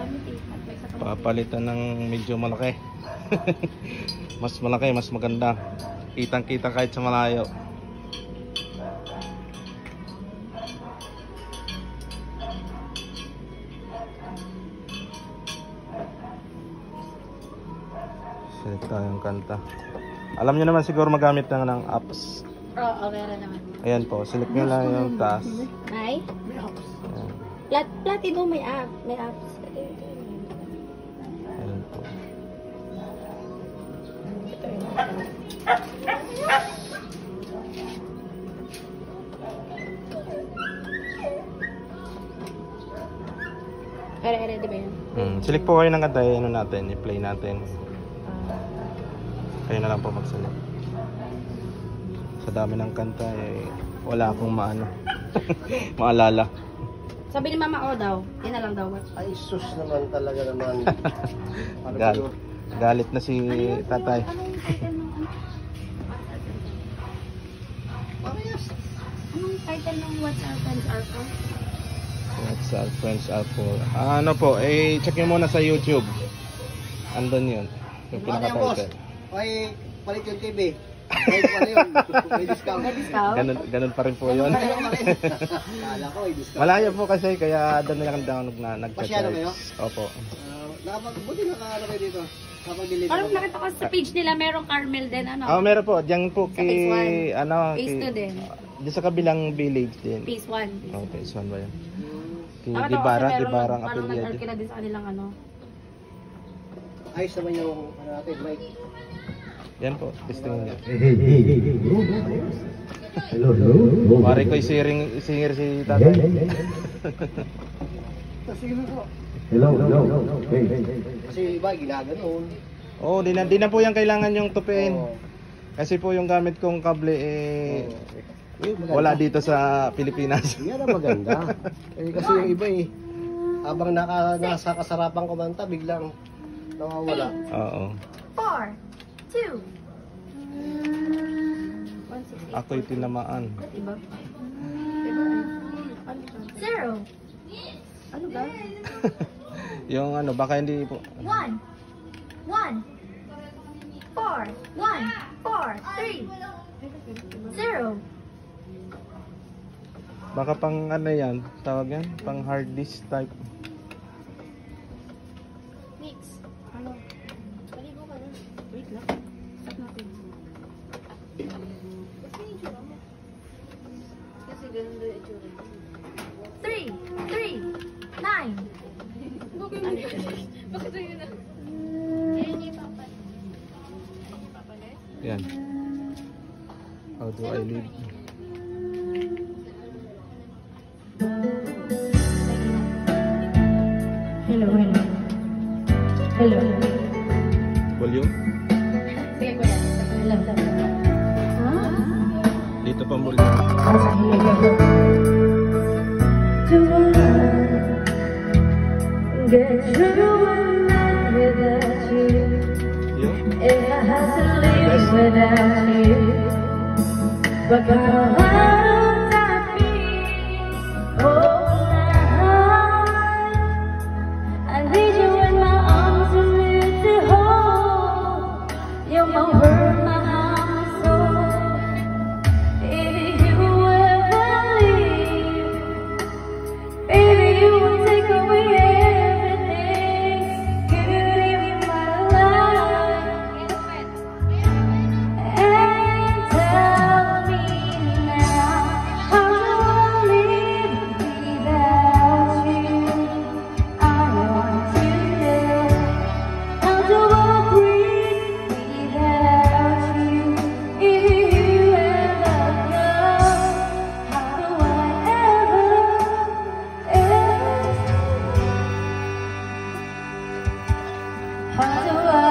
gamit eh. Papalitan ng medyo malaki. Mas malaki, mas maganda. Kitang-kita kahit sa malayo. Select tayong kanta. Alam nyo naman siguro magamit ng apps. Oo, meron naman. Ayan po, select nyo lang yung task. Ay? May apps. Platinum may app. May apps. Ayan po. Ready ba yan? Select po kayo ng kanta, ano natin, i-play natin. Kayo na lang po mag-select. Sa dami ng kanta eh, wala akong maano. Maalala. Sabi ni Mama O daw, yun na lang daw. Ay, sus naman talaga naman. Galit na si tatay. Anong title ng Anong title ng What Our Friends Are For? What's Our Friends Are For? Ano po, eh, check nyo muna sa YouTube. Andun yun. Yung pinaka-title. Ay, palit yung TV. Ay, paano yun? May discount. May discount? Ganun pa rin po yun. Kala ko, may discount. Malayo po kasi, kaya doon na lang download na Pasyado kayo? Opo. Buti nakaano kayo dito. Kapag-deliver. Parang nakita ko sa page nila, merong Carmel din, ano? Meron po. Diyan po Sa phase kay, ano, Phase 2 kay, din. di sa kabilang village din. Phase 1. Oh, phase 1 ba yun? Kay Nakita ko Dibara, kasi Dibarang parang apelyido. nag-arc na din sa kanilang ano. Ayos naman yung ano natin, mic. Yan po, testing niya. Hello, hello. Pare ko singer si tatay. Sige na po. Hello, hello. Hey. Kasi iba, ginaganon. Oh, di na po yan kailangan yung tupiin. Oo. Kasi po yung gamit kong kable eh wala dito sa Pilipinas. Yan ang maganda. Kasi yung iba habang nasa kasarapang kumanta, biglang nawawala. Oo. 4, 2, 1, 6, 8, Ako'y tinamaan. Iba? Zero. Ano ba? Yung ano, baka hindi po. 1, 1, 4, 1, 4, 3, 0. Baka pang ano yan, tawag yan? Pang hard disk type. Mix. Ano? Paligo ka na. Wait lang. Stop natin. Kasi ganun doon itsura. 3, 9. Bakit yun na? Yan yung papalit. Yan. How do I live? Hello, hello. Hello. Volume? Sige ko yan. Hello. Dito pa muli. Get through one night without you. Yun. If I had to live without you, but how would I feel? Oh, I need you in my arms and need to hold. You're my world, my heart, my soul. If you ever leave, baby, you will take away everything. Beauty of my life. And tell me now, how do I live without you? I want to know, how do I breathe without you? If you ever go, how do I ever? How do I